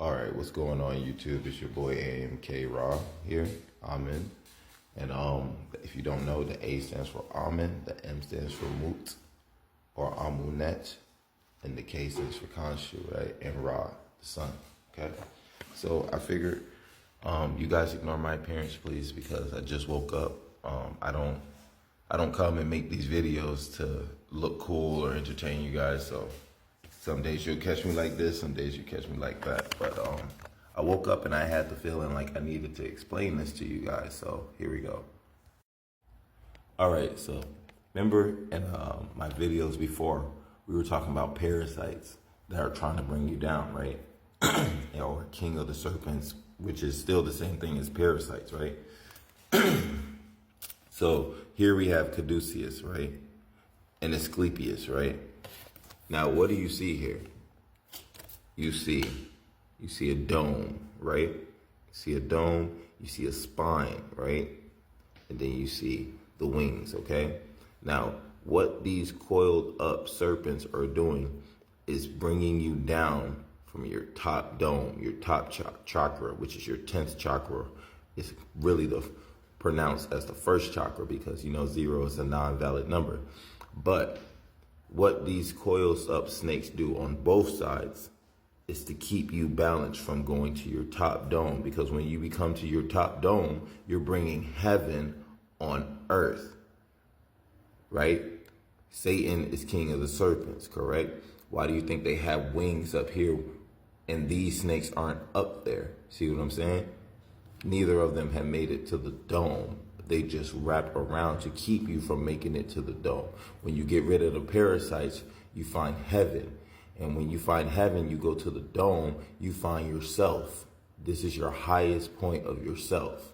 All right, what's going on YouTube? It's your boy AMK Raw here, AMUN. And if you don't know, the A stands for AMUN, the M stands for Mut or AMUNET, and the K stands for Khonshu, right? And Ra, the sun, okay? So I figured you guys ignore my appearance, please, because I just woke up. I don't come and make these videos to look cool or entertain you guys, so some days you'll catch me like this, some days you catch me like that. But I woke up and I had the feeling like I needed to explain this to you guys, so here we go. All right, so remember in my videos before, we were talking about parasites that are trying to bring you down, right? Or king of the serpents, which is still the same thing as parasites, right? So here we have caduceus, right? And Asclepius, right? Now, what do you see here? You see a dome, right? You see a dome, you see a spine, right? And then you see the wings, okay? Now, what these coiled up serpents are doing is bringing you down from your top dome, your top chakra, which is your 10th chakra. It's really pronounced as the first chakra because, you know, 0 is a non-valid number. But what these coiled up snakes do on both sides is to keep you balanced from going to your top dome, because when you become to your top dome, you're bringing heaven on earth, right? Satan is king of the serpents, correct? Why do you think they have wings up here and these snakes aren't up there? See what I'm saying? Neither of them have made it to the dome. They just wrap around to keep you from making it to the dome. When you get rid of the parasites, you find heaven. And when you find heaven, you go to the dome, you find yourself. This is your highest point of yourself.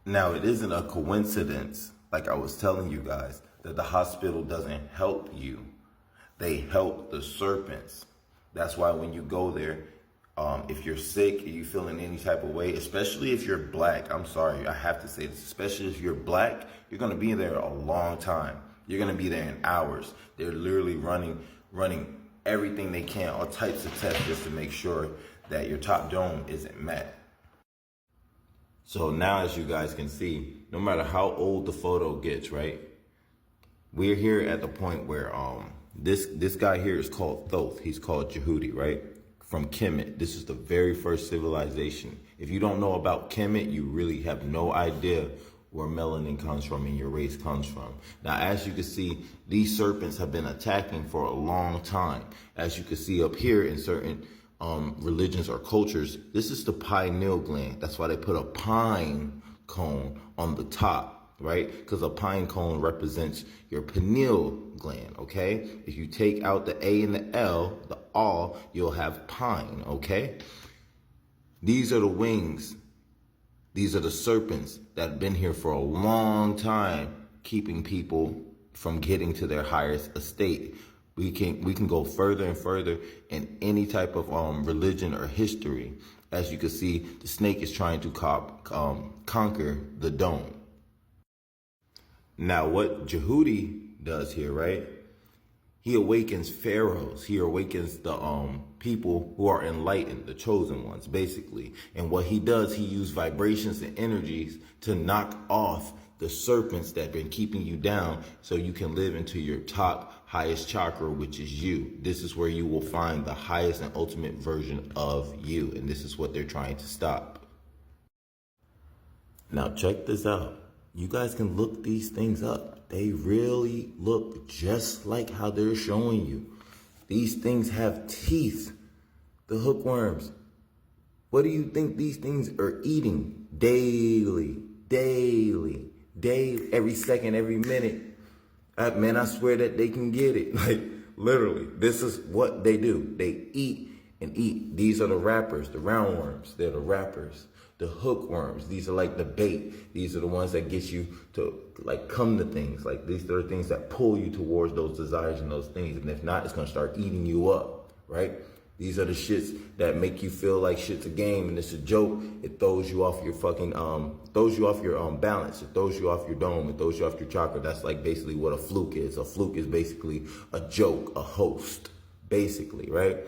Now, it isn't a coincidence, like I was telling you guys, that the hospital doesn't help you. They help the serpents. That's why when you go there, if you're sick, you feel in any type of way, especially if you're black, I'm sorry, I have to say this, especially if you're black, you're going to be there a long time. You're going to be there in hours. They're literally running everything they can, all types of tests just to make sure that your top dome isn't met. So now, as you guys can see, no matter how old the photo gets, right? We're here at the point where this guy here is called Thoth. He's called Jehudi, right? From Kemet. This is the very first civilization. If you don't know about Kemet, you really have no idea where melanin comes from and your race comes from. Now, as you can see, these serpents have been attacking for a long time. As you can see up here in certain religions or cultures, this is the pineal gland. That's why they put a pine cone on the top, right? Because a pine cone represents your pineal gland, okay? If you take out the A and the L, the all, you'll have pine, okay? These are the wings. These are the serpents that have been here for a long time, keeping people from getting to their highest estate. We can go further and further in any type of religion or history. As you can see, the snake is trying to conquer the dome. Now, what Jehudi does here, right? He awakens pharaohs. He awakens the people who are enlightened, the chosen ones, basically. And what he does, he uses vibrations and energies to knock off the serpents that have been keeping you down so you can live into your top, highest chakra, which is you. This is where you will find the highest and ultimate version of you. And this is what they're trying to stop. Now, check this out. You guys can look these things up. They really look just like how they're showing you. These things have teeth. The hookworms. What do you think these things are eating daily, every second, every minute? Man, I swear that they can get it. Like, literally, this is what they do. They eat and eat. These are the wrappers, the roundworms. They're the wrappers. The hookworms, these are like the bait. These are the ones that get you to like come to things. Like these are the things that pull you towards those desires and those things. And if not, it's gonna start eating you up, right? These are the shits that make you feel like shit's a game and it's a joke. It throws you off your fucking, throws you off your balance. It throws you off your dome. It throws you off your chakra. That's like basically what a fluke is. A fluke is basically a joke, a host, basically, right?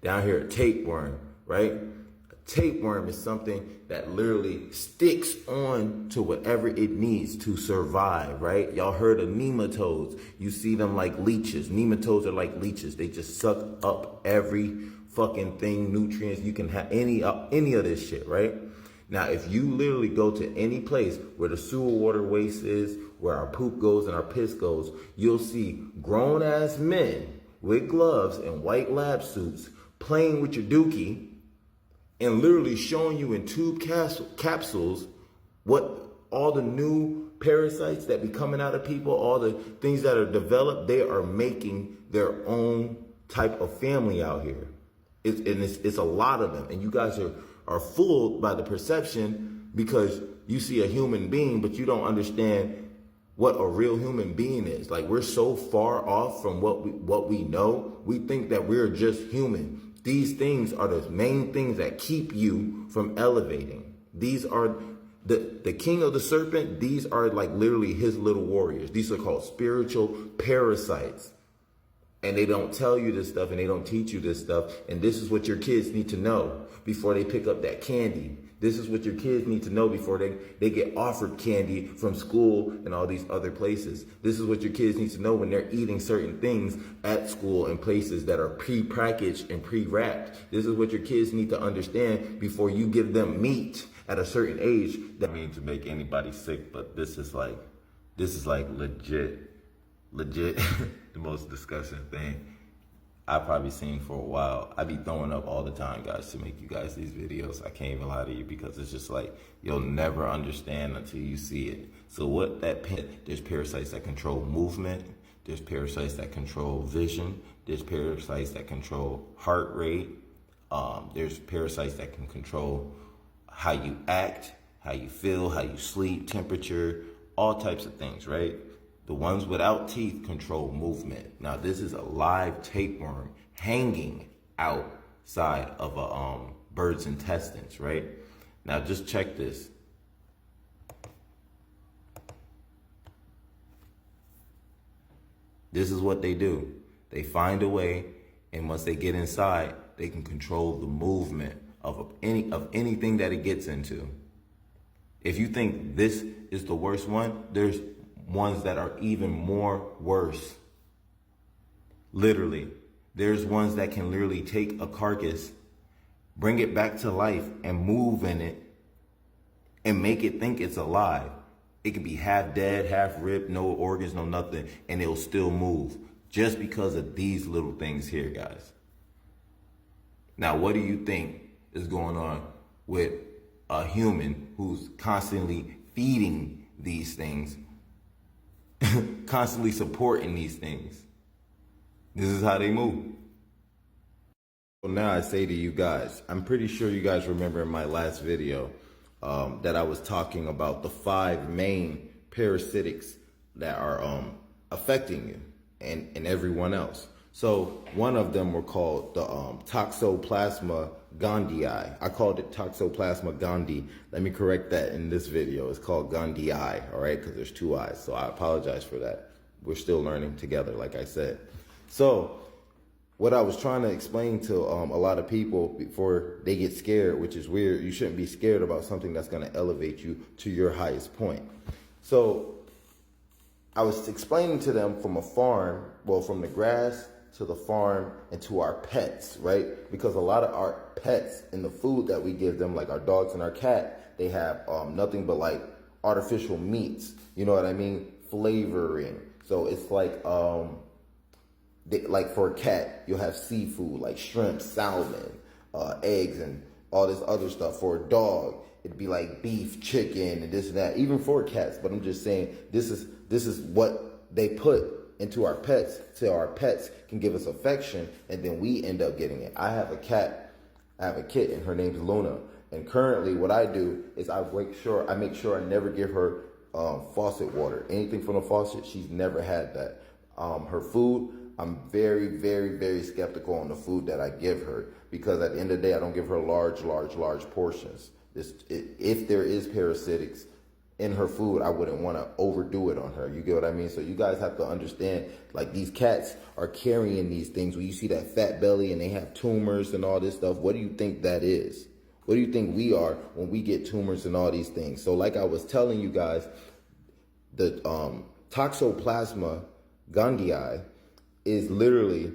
Down here, a tapeworm, right? A tapeworm is something that literally sticks on to whatever it needs to survive, right? Y'all heard of nematodes. You see them like leeches. Nematodes are like leeches. They just suck up every fucking thing, nutrients you can have, any of this shit, right? Now, if you literally go to any place where the sewer water waste is, where our poop goes and our piss goes, you'll see grown-ass men with gloves and white lab suits playing with your dookie and literally showing you in tube capsules what all the new parasites that be coming out of people, all the things that are developed, they are making their own type of family out here. It's a lot of them. And you guys are fooled by the perception because you see a human being, but you don't understand what a real human being is. Like, we're so far off from what we know. We think that we're just human. These things are the main things that keep you from elevating. These are the king of the serpent. These are like literally his little warriors. These are called spiritual parasites. And they don't tell you this stuff and they don't teach you this stuff. And this is what your kids need to know before they pick up that candy. This is what your kids need to know before they get offered candy from school and all these other places. This is what your kids need to know when they're eating certain things at school and places that are pre-packaged and pre-wrapped. This is what your kids need to understand before you give them meat at a certain age. That means to make anybody sick, but this is like legit the most disgusting thing I've probably seen for a while. I be throwing up all the time, guys, to make you guys these videos. I can't even lie to you because it's just like, you'll never understand until you see it. So what there's parasites that control movement. There's parasites that control vision. There's parasites that control heart rate. There's parasites that can control how you act, how you feel, how you sleep, temperature, all types of things, right? The ones without teeth control movement. Now, this is a live tapeworm hanging outside of a bird's intestines, right? Now, just check this. This is what they do. They find a way, and once they get inside, they can control the movement of anything that it gets into. If you think this is the worst one, there's ones that are even more worse. Literally, there's ones that can literally take a carcass, bring it back to life and move in it and make it think it's alive. It can be half dead, half ripped, no organs, no nothing, and it'll still move just because of these little things here, guys. Now, what do you think is going on with a human who's constantly feeding these things, constantly supporting these things? This is how they move. Well, now I say to you guys, I'm pretty sure you guys remember in my last video that I was talking about the 5 main parasitics that are affecting you and everyone else. So one of them were called the Toxoplasma Gondii. I called it Toxoplasma Gondii. Let me correct that in this video. It's called Gondii, all right? Because there's 2 eyes. So I apologize for that. We're still learning together, like I said. So what I was trying to explain to a lot of people before they get scared, which is weird, you shouldn't be scared about something that's going to elevate you to your highest point. So I was explaining to them from a farm, well, from the grass to the farm and to our pets, right? Because a lot of our pets in the food that we give them, like our dogs and our cat, they have nothing but like artificial meats, you know what I mean? Flavoring. So it's like, like for a cat, you'll have seafood like shrimp, salmon, eggs, and all this other stuff. For a dog, it'd be like beef, chicken, and this and that. Even for cats, but I'm just saying this is what they put into our pets, so our pets can give us affection, and then we end up getting it. I have a kitten, her name's Luna, and currently what I do is I make sure I never give her faucet water. Anything from the faucet, she's never had that. Her food, I'm very, very, very skeptical on the food that I give her, because at the end of the day, I don't give her large portions. If there is parasitics in her food, I wouldn't want to overdo it on her. You get what I mean? So you guys have to understand, like, these cats are carrying these things. When you see that fat belly and they have tumors and all this stuff, what do you think that is? What do you think we are when we get tumors and all these things? So like I was telling you guys, the Toxoplasma Gondii is literally,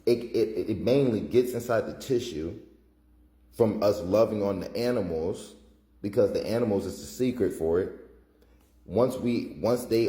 it mainly gets inside the tissue from us loving on the animals, because the animals is the secret for it. Once they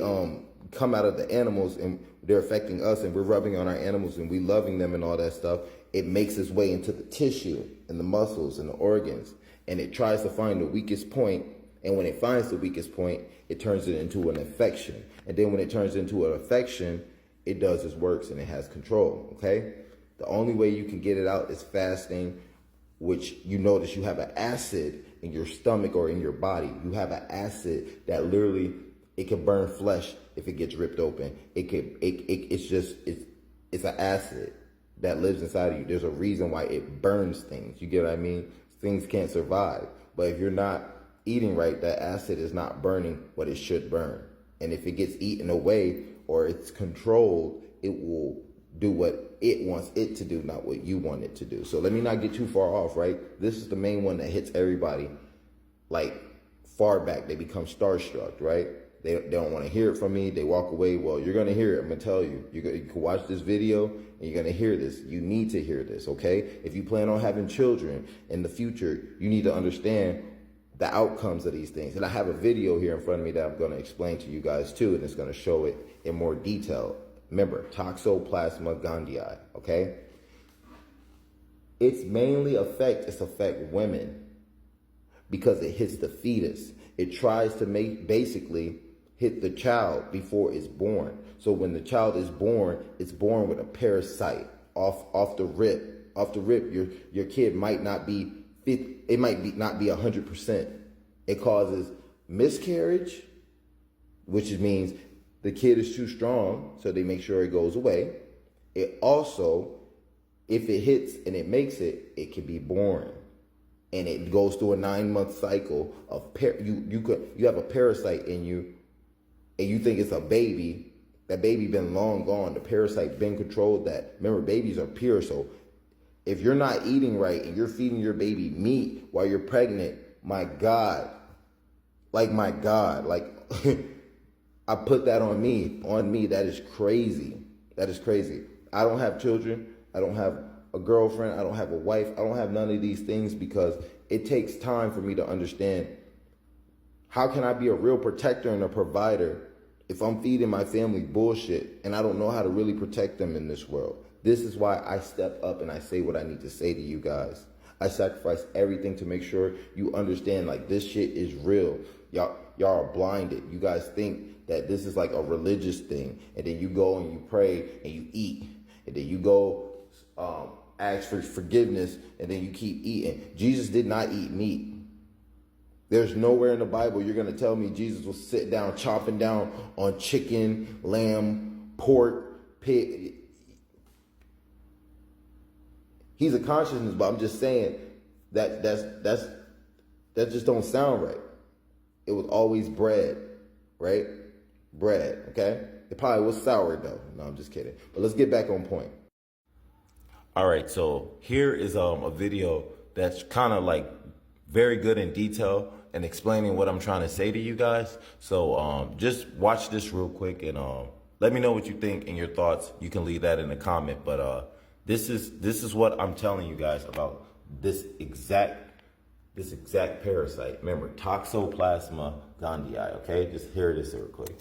come out of the animals and they're affecting us and we're rubbing on our animals and we loving them and all that stuff, it makes its way into the tissue and the muscles and the organs, and it tries to find the weakest point. And when it finds the weakest point, it turns it into an infection. And then when it turns into an infection, it does its works and it has control, okay? The only way you can get it out is fasting, which you notice you have an acid in your stomach or in your body. You have an acid that literally, it can burn flesh if it gets ripped open. It's an acid that lives inside of you. There's a reason why it burns things. You get what I mean? Things can't survive. But if you're not eating right, that acid is not burning what it should burn. And if it gets eaten away or it's controlled, it will do what it wants it to do, not what you want it to do. So let me not get too far off, right? This is the main one that hits everybody, like, far back. They become starstruck, right? They don't want to hear it from me. They walk away. Well, you're going to hear it. I'm going to tell you. You can watch this video and you're going to hear this. You need to hear this, okay? If you plan on having children in the future, you need to understand the outcomes of these things. And I have a video here in front of me that I'm going to explain to you guys too, and it's going to show it in more detail. Remember, Toxoplasma Gondii, okay? It's mainly affect women because it hits the fetus. It tries to basically hit the child before it's born. So when the child is born, it's born with a parasite off the rip. Off the rip, your kid might not be not be 100%. It causes miscarriage, which means the kid is too strong, so they make sure it goes away. It also, if it hits and it makes it, it can be born. And it goes through a 9-month cycle of you have a parasite in you, and you think it's a baby. That baby been long gone. The parasite been controlled that. Remember, babies are pure, so if you're not eating right and you're feeding your baby meat while you're pregnant, my God, like I put that on me. That is crazy. That is crazy. I don't have children. I don't have a girlfriend. I don't have a wife. I don't have none of these things because it takes time for me to understand, how can I be a real protector and a provider if I'm feeding my family bullshit and I don't know how to really protect them in this world? This is why I step up and I say what I need to say to you guys. I sacrifice everything to make sure you understand, like, this shit is real. Y'all are blinded. You guys think that this is like a religious thing, and then you go and you pray and you eat, and then you go ask for forgiveness, and then you keep eating. Jesus did not eat meat. There's nowhere in the Bible you're going to tell me Jesus will sit down chopping down on chicken, lamb, pork, pig. He's a consciousness, but I'm just saying that just don't sound right. It was always bread, right? Bread, okay? It probably was sourdough. No, I'm just kidding. But let's get back on point. All right, so here is a video that's kind of like very good in detail and explaining what I'm trying to say to you guys. So just watch this real quick and let me know what you think and your thoughts. You can leave that in the comment, but this is what I'm telling you guys about this exact parasite. Remember, Toxoplasma Gondii, okay? Just hear this real quick.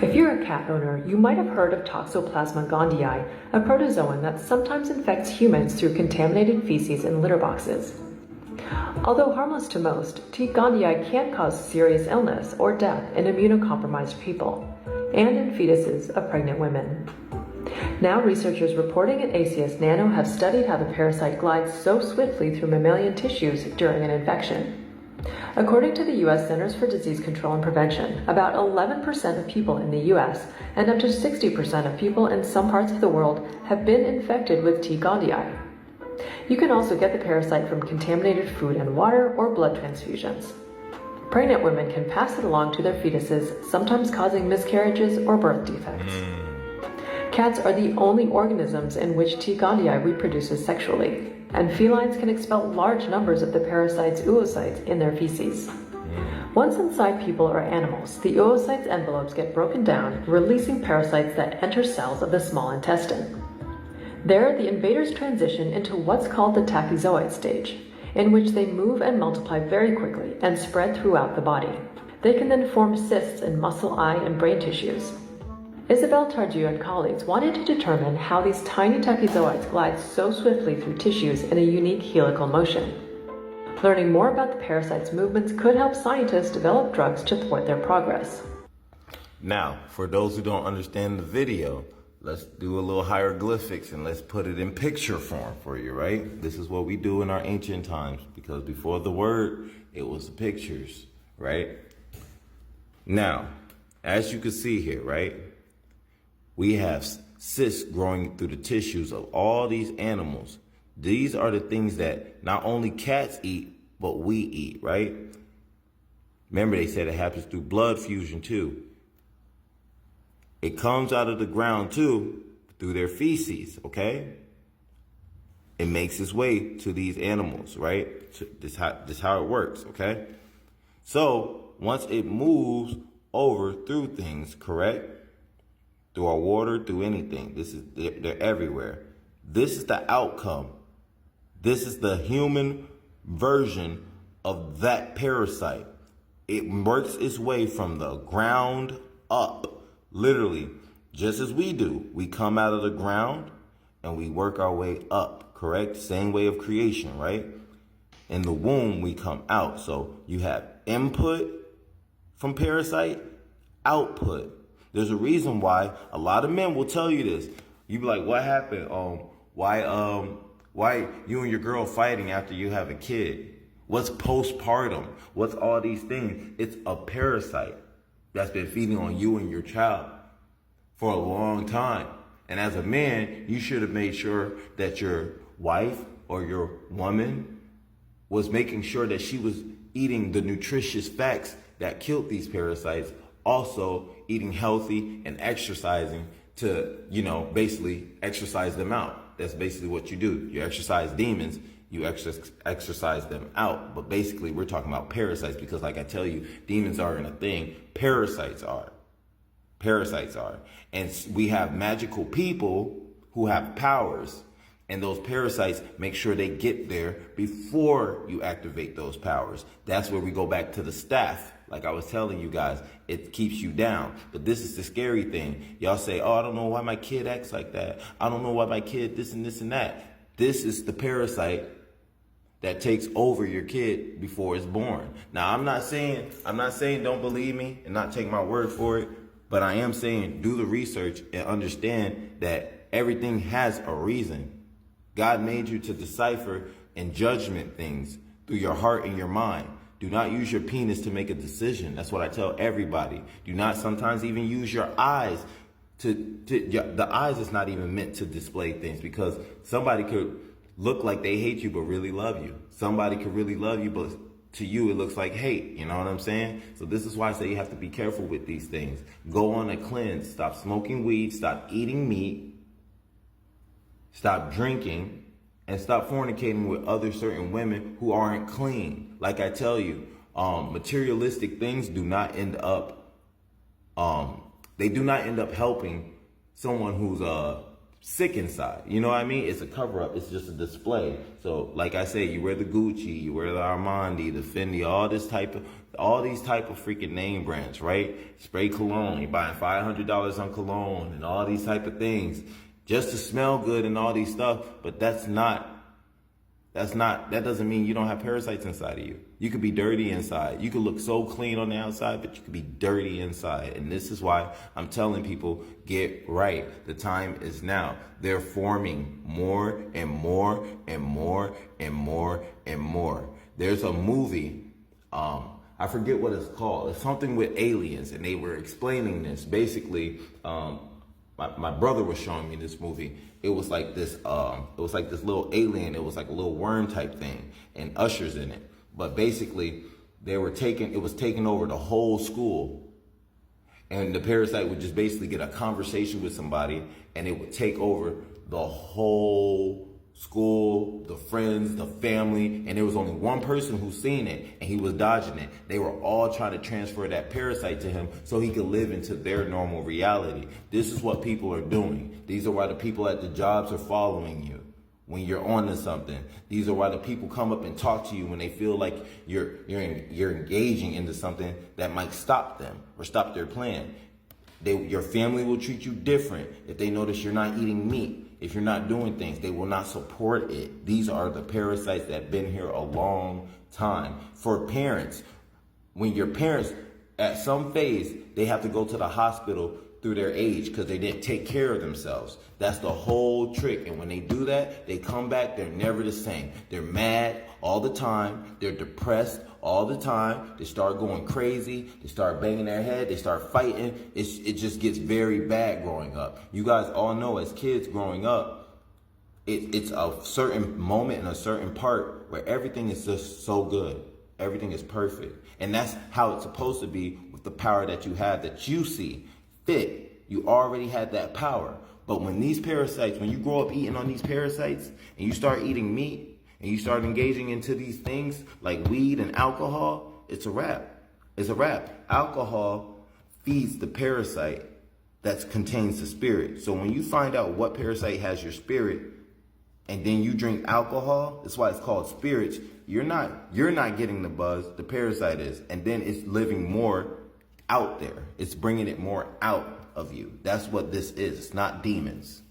If you're a cat owner, you might have heard of Toxoplasma Gondii, a protozoan that sometimes infects humans through contaminated feces in litter boxes. Although harmless to most, T. gondii can cause serious illness or death in immunocompromised people and in fetuses of pregnant women. Now, researchers reporting at ACS Nano have studied how the parasite glides so swiftly through mammalian tissues during an infection. According to the U.S. Centers for Disease Control and Prevention, about 11% of people in the U.S. and up to 60% of people in some parts of the world have been infected with T. gondii. You can also get the parasite from contaminated food and water or blood transfusions. Pregnant women can pass it along to their fetuses, sometimes causing miscarriages or birth defects. Cats are the only organisms in which T. gondii reproduces sexually, and felines can expel large numbers of the parasite's oocytes in their feces. Once inside people or animals, the oocytes envelopes get broken down, releasing parasites that enter cells of the small intestine. There, the invaders transition into what's called the tachyzoid stage, in which they move and multiply very quickly and spread throughout the body. They can then form cysts in muscle, eye, and brain tissues. Isabelle Tardieu and colleagues wanted to determine how these tiny tachyzoids glide so swiftly through tissues in a unique helical motion. Learning more about the parasite's movements could help scientists develop drugs to thwart their progress. Now, for those who don't understand the video, let's do a little hieroglyphics and let's put it in picture form for you, right? This is what we do in our ancient times, because before the word, it was the pictures, right? Now, as you can see here, right? We have cysts growing through the tissues of all these animals. These are the things that not only cats eat, but we eat, right? Remember, they said it happens through blood fusion too. It comes out of the ground too, through their feces, okay? It makes its way to these animals, right? This how it works, okay? So once it moves over through things, correct? Through our water, through anything. They're everywhere. This is the outcome. This is the human version of that parasite. It works its way from the ground up. Literally, just as we do. We come out of the ground and we work our way up, correct? Same way of creation, right? In the womb, we come out. So you have input from parasite, output. There's a reason why a lot of men will tell you this. You be like, what happened? Why you and your girl fighting after you have a kid? What's postpartum? What's all these things? It's a parasite that's been feeding on you and your child for a long time. And as a man, you should have made sure that your wife or your woman was making sure that she was eating the nutritious fats that killed these parasites, also eating healthy and exercising to, basically exercise them out. That's basically what you do. You exercise demons, you exercise them out. But basically, we're talking about parasites because, like I tell you, demons aren't a thing. Parasites are. Parasites are. And we have magical people who have powers. And those parasites make sure they get there before you activate those powers. That's where we go back to the staff. Like I was telling you guys, it keeps you down. But this is the scary thing. Y'all say, oh, I don't know why my kid acts like that. I don't know why my kid this and this and that. This is the parasite that takes over your kid before it's born. Now, I'm not saying don't believe me and not take my word for it. But I am saying do the research and understand that everything has a reason. God made you to decipher and judgment things through your heart and your mind. Do not use your penis to make a decision. That's what I tell everybody. Do not sometimes even use your eyes the eyes is not even meant to display things, because somebody could look like they hate you but really love you. Somebody could really love you, but to you it looks like hate. You know what I'm saying? So this is why I say you have to be careful with these things. Go on a cleanse. Stop smoking weed. Stop eating meat. Stop drinking. And stop fornicating with other certain women who aren't clean. Like I tell you, materialistic things do not end up, they do not end up helping someone who's sick inside. You know what I mean? It's a cover up. It's just a display. So like I say, you wear the Gucci, you wear the Armani, the Fendi, all these type of freaking name brands, right? Spray cologne. You're buying $500 on cologne and all these type of things just to smell good and all these stuff. But that doesn't mean you don't have parasites inside of you. You could be dirty inside. You could look so clean on the outside, but you could be dirty inside. And this is why I'm telling people, get right. The time is now. They're forming more and more and more and more and more. There's a movie, I forget what it's called. It's something with aliens, and they were explaining this. Basically, my brother was showing me this movie. It was like this little alien. It was like a little worm type thing, and ushers in it. But basically, it was taking over the whole school. And the parasite would just basically get a conversation with somebody, and it would take over the whole school, the friends, the family, and there was only one person who seen it, and he was dodging it. They were all trying to transfer that parasite to him so he could live into their normal reality. This is what people are doing. These are why the people at the jobs are following you when you're on to something. These are why the people come up and talk to you when they feel like you're engaging into something that might stop them or stop their plan. Your family will treat you different if they notice you're not eating meat. If you're not doing things, they will not support it. These are the parasites that have been here a long time. For parents, when your parents, at some phase, they have to go to the hospital through their age because they didn't take care of themselves. That's the whole trick. And when they do that, they come back, they're never the same. They're mad all the time. They're depressed all the time. They start going crazy. They start banging their head. They start fighting. It just gets very bad growing up. You guys all know as kids growing up, it's a certain moment and a certain part where everything is just so good. Everything is perfect. And that's how it's supposed to be with the power that you have, that you see fit. You already had that power. But when these parasites, when you grow up eating on these parasites and you start eating meat and you start engaging into these things like weed and alcohol, it's a wrap. It's a wrap. Alcohol feeds the parasite that contains the spirit. So when you find out what parasite has your spirit and then you drink alcohol, that's why it's called spirits, you're not getting the buzz, the parasite is. And then it's living more out there. It's bringing it more out of you. That's what this is. It's not demons.